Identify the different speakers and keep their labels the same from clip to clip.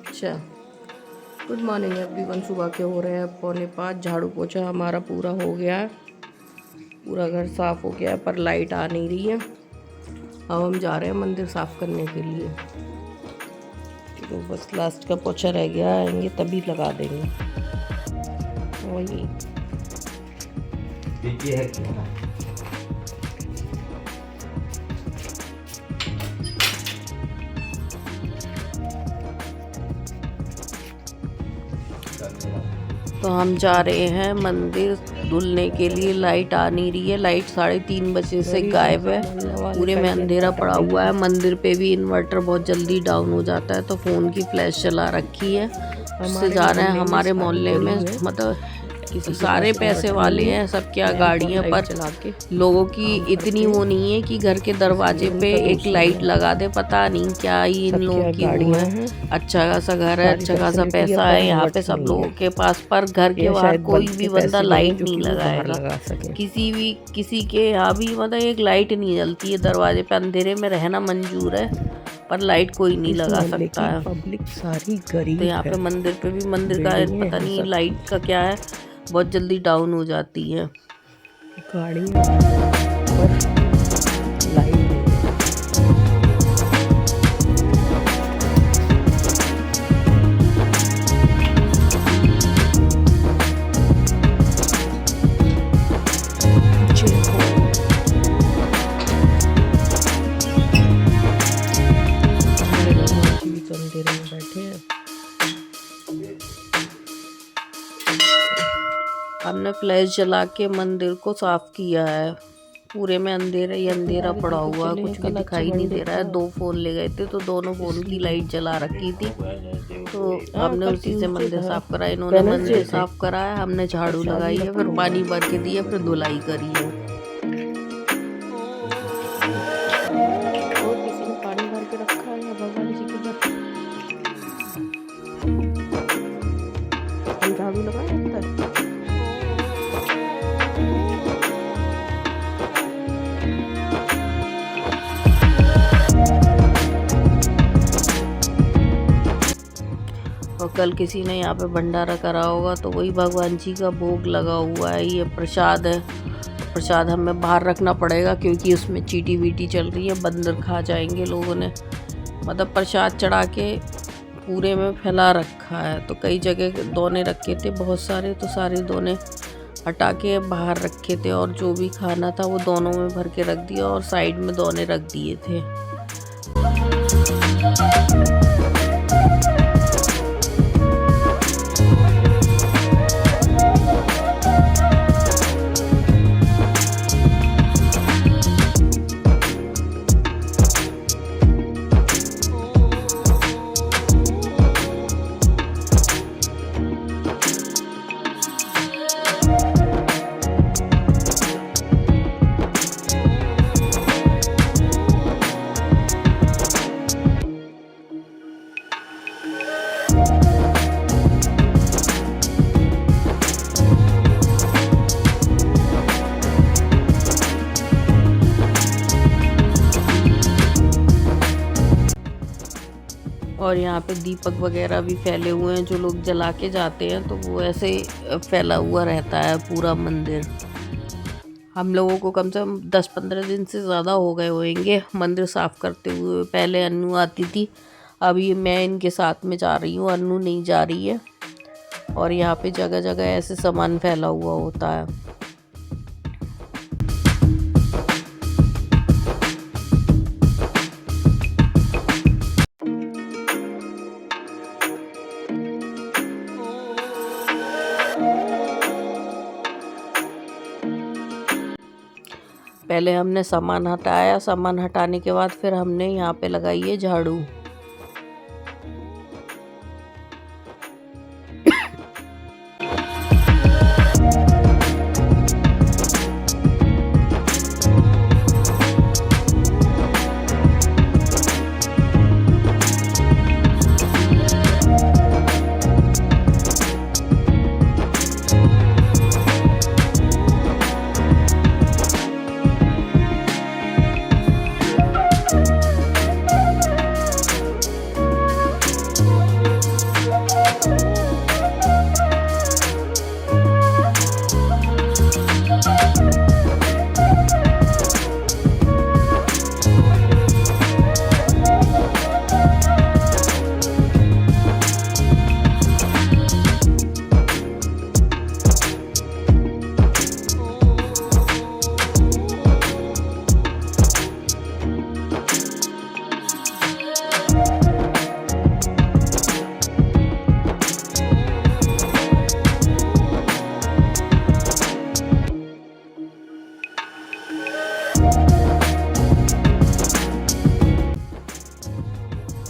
Speaker 1: अच्छा, good morning everyone. सुबह के हो रहे हैं 4:45। झाड़ू पोछा हमारा पूरा हो गया है, पूरा घर साफ़ हो गया है, पर लाइट आ नहीं रही है। अब हम जा रहे हैं मंदिर साफ़ करने के लिए। तो बस लास्ट का पोछा रह गया, आएंगे तभी लगा देंगे। वही है क्या? तो हम जा रहे हैं मंदिर धुलने के लिए। लाइट आ नहीं रही है, लाइट 3:30 बजे से गायब है, पूरे में अंधेरा पड़ा हुआ है। मंदिर पे भी इन्वर्टर बहुत जल्दी डाउन हो जाता है, तो फ़ोन की फ्लैश चला रखी है। उससे जा रहे हैं। हमारे मोहल्ले में मतलब सारे पैसे वाले हैं, सब क्या गाड़ियाँ, पर लोगों की इतनी वो नहीं है कि घर के दरवाजे पे एक लाइट लगा दे। पता नहीं क्या ही इन लोगों की वो है। अच्छा खासा घर है, अच्छा खासा पैसा है यहाँ पे सब लोगों के पास, पर घर के बाहर कोई भी बंदा लाइट नहीं लगाएगा। किसी के यहाँ भी मतलब एक लाइट नहीं जलती है। दरवाजे पे अंधेरे में रहना मंजूर है, पर लाइट कोई नहीं लगा सकता है।
Speaker 2: पब्लिक सारी गरीब
Speaker 1: तो यहाँ पे मंदिर पे भी मंदिर का पता नहीं लाइट का क्या है, बहुत जल्दी डाउन हो जाती है
Speaker 2: गाड़ी पर लाइट। अंधेरे में बैठे हैं।
Speaker 1: हमने फ्लैश जला के मंदिर को साफ किया है। पूरे में अंधेरा ही अंधेरा पड़ा हुआ है, कुछ भी दिखाई नहीं दे रहा है। 2 फ़ोन ले गए थे, तो दोनों फ़ोन की लाइट जला रखी थी, तो हमने उसी से मंदिर साफ करा। इन्होंने मंदिर साफ करा है, हमने झाड़ू लगाई है, फिर पानी भर के दिया, फिर धुलाई करी है। किसी ने पानी भर के रखा है भगवान जी के घर। झाड़ू लगाया जाता है। और कल किसी ने यहाँ पे भंडारा करा होगा, तो वही भगवान जी का भोग लगा हुआ है। ये प्रसाद है, प्रसाद हमें बाहर रखना पड़ेगा क्योंकि उसमें चींटी वीटी चल रही है, बंदर खा जाएंगे। लोगों ने मतलब प्रसाद चढ़ा के पूरे में फैला रखा है। तो कई जगह दोने रखे थे बहुत सारे, तो सारे दोने हटा के बाहर रखे थे, और जो भी खाना था वो दोनों में भर के रख दिया, और साइड में दोने रख दिए थे। और यहाँ पे दीपक वगैरह भी फैले हुए हैं, जो लोग जला के जाते हैं, तो वो ऐसे फैला हुआ रहता है पूरा मंदिर। हम लोगों को कम से कम 10-15 दिन से ज़्यादा हो गए होंगे मंदिर साफ़ करते हुए। पहले अन्नू आती थी, अभी मैं इनके साथ में जा रही हूँ, अन्नू नहीं जा रही है। और यहाँ पे जगह जगह ऐसे सामान फैला हुआ होता है। पहले हमने सामान हटाया, सामान हटाने के बाद फिर हमने यहाँ पे लगाई है झाड़ू।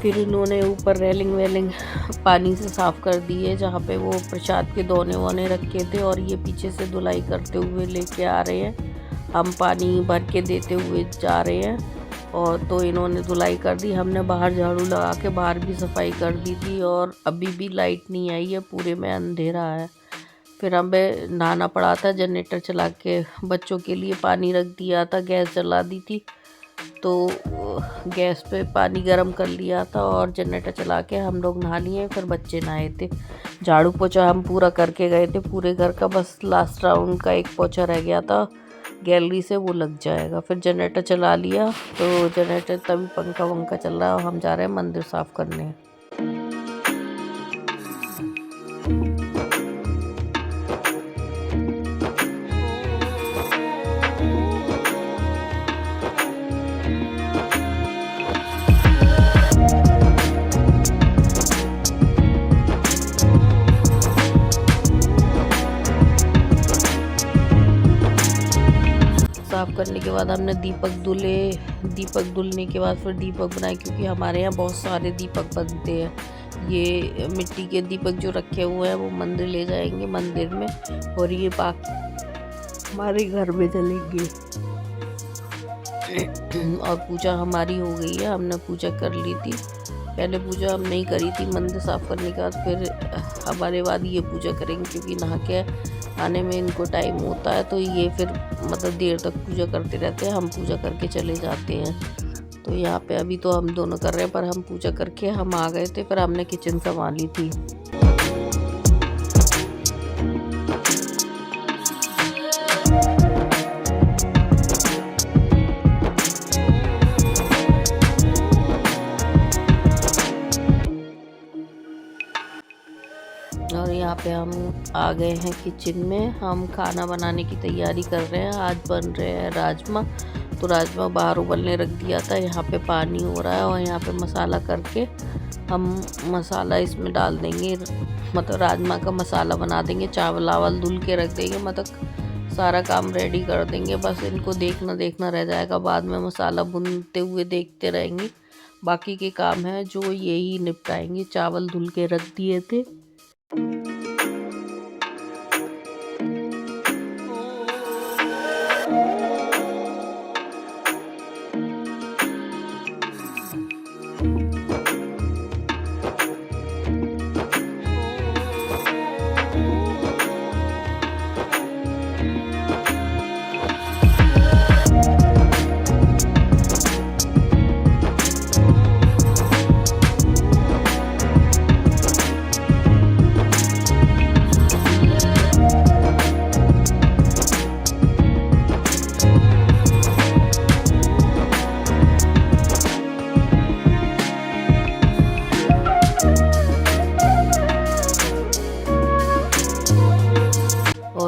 Speaker 1: फिर इन्होंने ऊपर रेलिंग वेलिंग पानी से साफ़ कर दी है, जहाँ पे वो प्रसाद के दोने वोने रखे थे, और ये पीछे से धुलाई करते हुए लेके आ रहे हैं। हम पानी भर के देते हुए जा रहे हैं, और तो इन्होंने धुलाई कर दी। हमने बाहर झाड़ू लगा के बाहर भी सफाई कर दी थी, और अभी भी लाइट नहीं आई है, पूरे में अंधेरा है। फिर हमें नहाना पड़ा था, जनरेटर चला के बच्चों के लिए पानी रख दिया था, गैस जला दी थी, तो गैस पे पानी गर्म कर लिया था और जनरेटर चला के हम लोग नहा लिए। फिर बच्चे नहाए थे। झाड़ू पोछा हम पूरा करके गए थे पूरे घर का, बस लास्ट राउंड का एक पोछा रह गया था गैलरी से, वो लग जाएगा। फिर जनरेटर चला लिया, तो जनरेटर तभी पंखा वंखा चल रहा है, और हम जा रहे हैं मंदिर साफ़ करने। साफ़ करने के बाद हमने दीपक धुलने के बाद फिर दीपक बनाए, क्योंकि हमारे यहाँ बहुत सारे दीपक बनते हैं। ये मिट्टी के दीपक जो रखे हुए हैं वो मंदिर ले जाएंगे मंदिर में, और ये हमारे घर में जलेंगे। और पूजा हमारी हो गई है, हमने पूजा कर ली थी। पहले पूजा हम नहीं करी थी मंदिर साफ़ करने के बाद, फिर हमारे बाद ये पूजा करेंगे, क्योंकि नहा के आने में इनको टाइम होता है, तो ये फिर मतलब देर तक पूजा करते रहते हैं। हम पूजा करके चले जाते हैं। तो यहाँ पे अभी तो हम दोनों कर रहे हैं, पर हम पूजा करके हम आ गए थे, फिर हमने किचन संभाली थी। और यहाँ पे हम आ गए हैं किचन में। हम खाना बनाने की तैयारी कर रहे हैं। आज बन रहे हैं राजमा। तो राजमा बाहर उबलने रख दिया था, यहाँ पे पानी हो रहा है, और यहाँ पे मसाला करके हम मसाला इसमें डाल देंगे, मतलब राजमा का मसाला बना देंगे। चावल आवल धुल के रख देंगे, मतलब सारा काम रेडी कर देंगे। बस इनको देखना रह जाएगा, बाद में मसाला भुनते हुए देखते रहेंगे। बाकी के काम है जो यही निपटाएंगे। चावल धुल के रख दिए थे।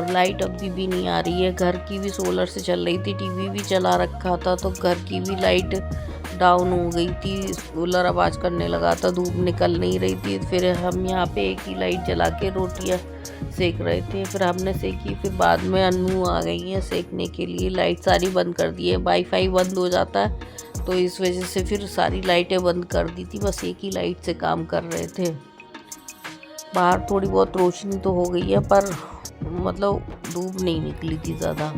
Speaker 1: लाइट अभी भी नहीं आ रही है। घर की भी सोलर से चल रही थी, टीवी भी चला रखा था, तो घर की भी लाइट डाउन हो गई थी। सोलर आवाज़ करने लगा था, धूप निकल नहीं रही थी। फिर हम यहाँ पे एक ही लाइट जला के रोटियाँ सेक रहे थे। फिर हमने सेकी, फिर बाद में अन्नू आ गई हैं सेकने के लिए। लाइट सारी बंद कर दी है, वाईफाई बंद हो जाता है, तो इस वजह से फिर सारी लाइटें बंद कर दी थी। बस एक ही लाइट से काम कर रहे थे। बाहर थोड़ी बहुत रोशनी तो हो गई है, पर मतलब धूप नहीं निकली थी ज़्यादा।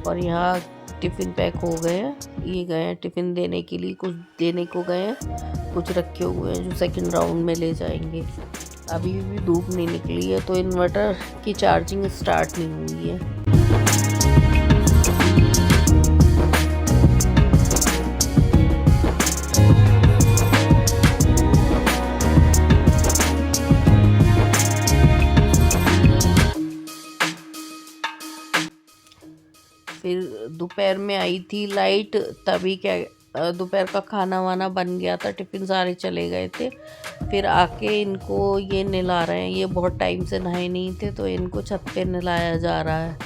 Speaker 1: और यहाँ टिफ़िन पैक हो गए हैं। ये गए हैं टिफ़िन देने के लिए, कुछ देने को गए हैं, कुछ रखे हुए हैं जो सेकंड राउंड में ले जाएंगे। अभी भी धूप नहीं निकली है, तो इन्वर्टर की चार्जिंग स्टार्ट नहीं हुई है। फिर दोपहर में आई थी लाइट, तभी क्या दोपहर का खाना वाना बन गया था, टिफ़िन सारे चले गए थे। फिर आके इनको ये नहला रहे हैं। ये बहुत टाइम से नहाए नहीं थे, तो इनको छत पे नहलाया जा रहा है।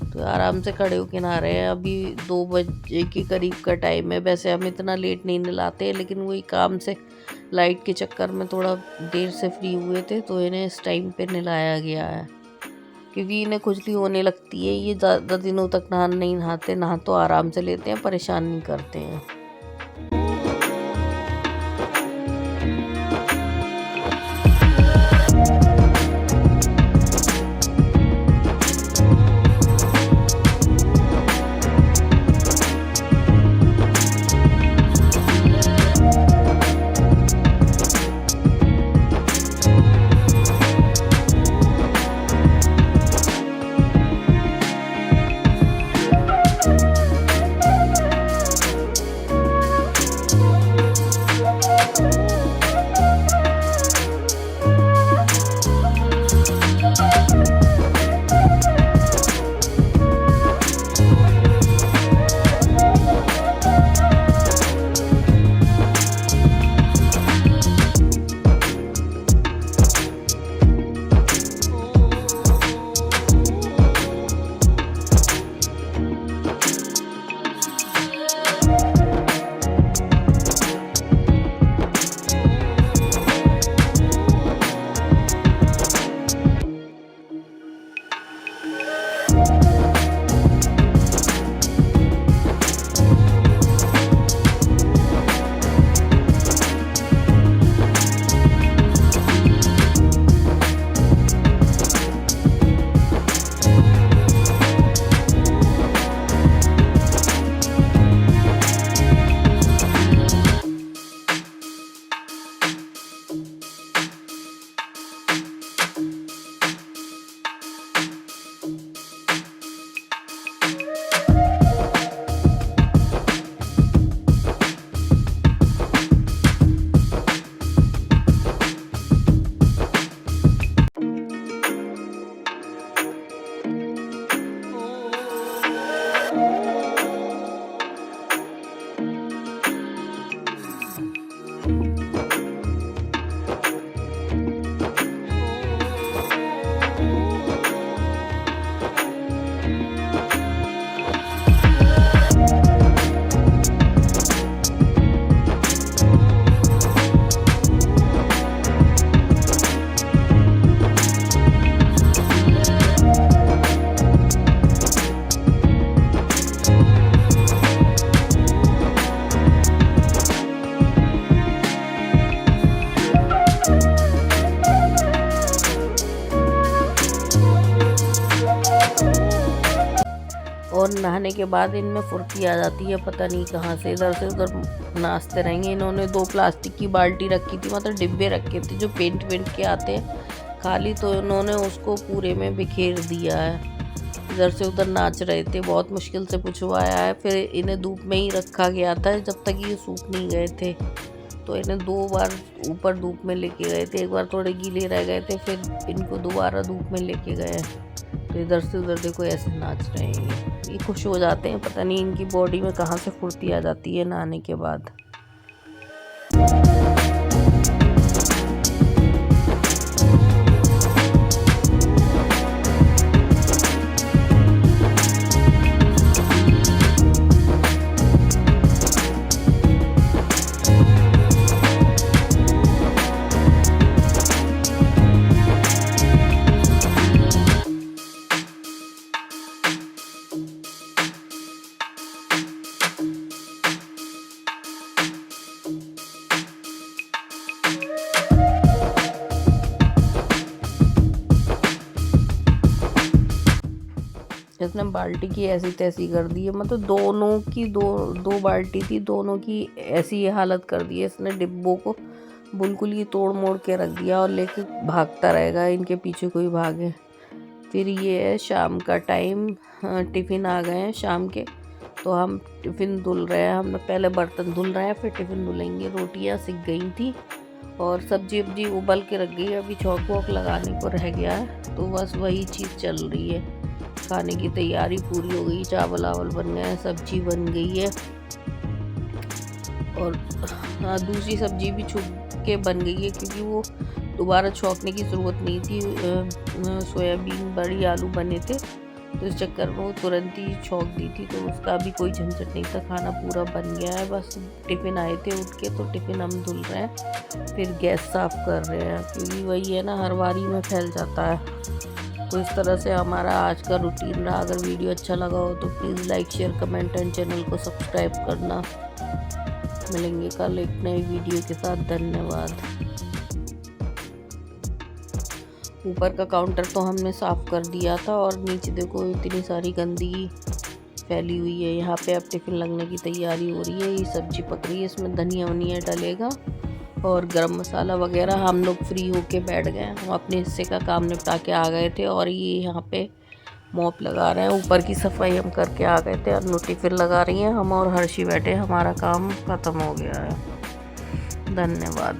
Speaker 1: तो आराम से खड़े होके नहा रहे हैं। अभी 2 बजे के करीब का टाइम है। वैसे हम इतना लेट नहीं नहलाते, लेकिन वही काम से लाइट के चक्कर में थोड़ा देर से फ्री हुए थे, तो इन्हें इस टाइम पे नहलाया गया है। क्योंकि इन्हें खुजली होने लगती है, ये ज़्यादा दिनों तक नहीं नहाते। नहा तो आराम से लेते हैं, परेशान नहीं करते हैं। और नहाने के बाद इनमें फुर्ती आ जाती है, पता नहीं कहाँ से इधर से उधर नाचते रहेंगे। इन्होंने 2 प्लास्टिक की बाल्टी रखी थी, मतलब डिब्बे रखे थे जो पेंट के आते हैं खाली, तो इन्होंने उसको पूरे में बिखेर दिया है। इधर से उधर नाच रहे थे, बहुत मुश्किल से पुछवाया है। फिर इन्हें धूप में ही रखा गया था जब तक ये सूख नहीं गए थे, तो इन्हें 2 बार ऊपर धूप में लेके गए थे। एक बार थोड़े गीले रह गए थे, फिर इनको दोबारा धूप में लेके गए। तो इधर से उधर देखो ऐसे नाच रहे हैं, ये खुश हो जाते हैं, पता नहीं इनकी बॉडी में कहाँ से फुर्ती आ जाती है नहाने के बाद। इसने बाल्टी की ऐसी तैसी कर दी है, मतलब दोनों की दो बाल्टी थी, दोनों की ऐसी हालत कर दी है। इसने डिब्बों को बिल्कुल ही तोड़ मोड़ के रख दिया और लेके भागता रहेगा, इनके पीछे कोई भागे। फिर ये है शाम का टाइम, टिफ़िन आ गए हैं शाम के, तो हम टिफ़िन धुल रहे हैं। हमने पहले बर्तन धुल रहे हैं, फिर टिफ़िन धुलेंगे। रोटियाँ सिक गई थी और सब्जी वब्जी उबल के रख गई है, अभी चौक वॉक लगाने को रह गया है, तो बस वही चीज़ चल रही है। खाने की तैयारी पूरी हो गई, चावल आवल बन गए हैं, सब्जी बन गई है और दूसरी सब्जी भी छुप के बन गई है, क्योंकि वो दोबारा छौंकने की ज़रूरत नहीं थी। सोयाबीन बड़ी आलू बने थे, तो इस चक्कर में वो तुरंत ही छौंक दी थी, तो उसका भी कोई झंझट नहीं था। खाना पूरा बन गया है, बस टिफ़िन आए थे उठ के, तो टिफ़िन हम धुल रहे हैं, फिर गैस साफ़ कर रहे हैं, क्योंकि वही है ना, हर बारी में फैल जाता है। तो इस तरह से हमारा आज का रूटीन रहा। अगर वीडियो अच्छा लगा हो तो please like share comment and channel को सब्सक्राइब करना। मिलेंगे कल एक नई वीडियो के साथ, धन्यवाद। ऊपर का काउंटर तो हमने साफ़ कर दिया था और नीचे देखो इतनी सारी गंदगी फैली हुई है। यहाँ पे अब टिफ़िन लगने की तैयारी हो रही है, ये सब्जी पक रही है, इसमें धनिया वनिया डलेगा और गरम मसाला वगैरह। हम लोग फ्री होके बैठ गए, हम अपने हिस्से का काम निपटा के आ गए थे और ये यहाँ पे मॉप लगा रहे हैं। ऊपर की सफाई हम करके आ गए थे, अनु टिफ़िन लगा रही हैं, हम और हर्षी बैठे, हमारा काम ख़त्म हो गया है। धन्यवाद।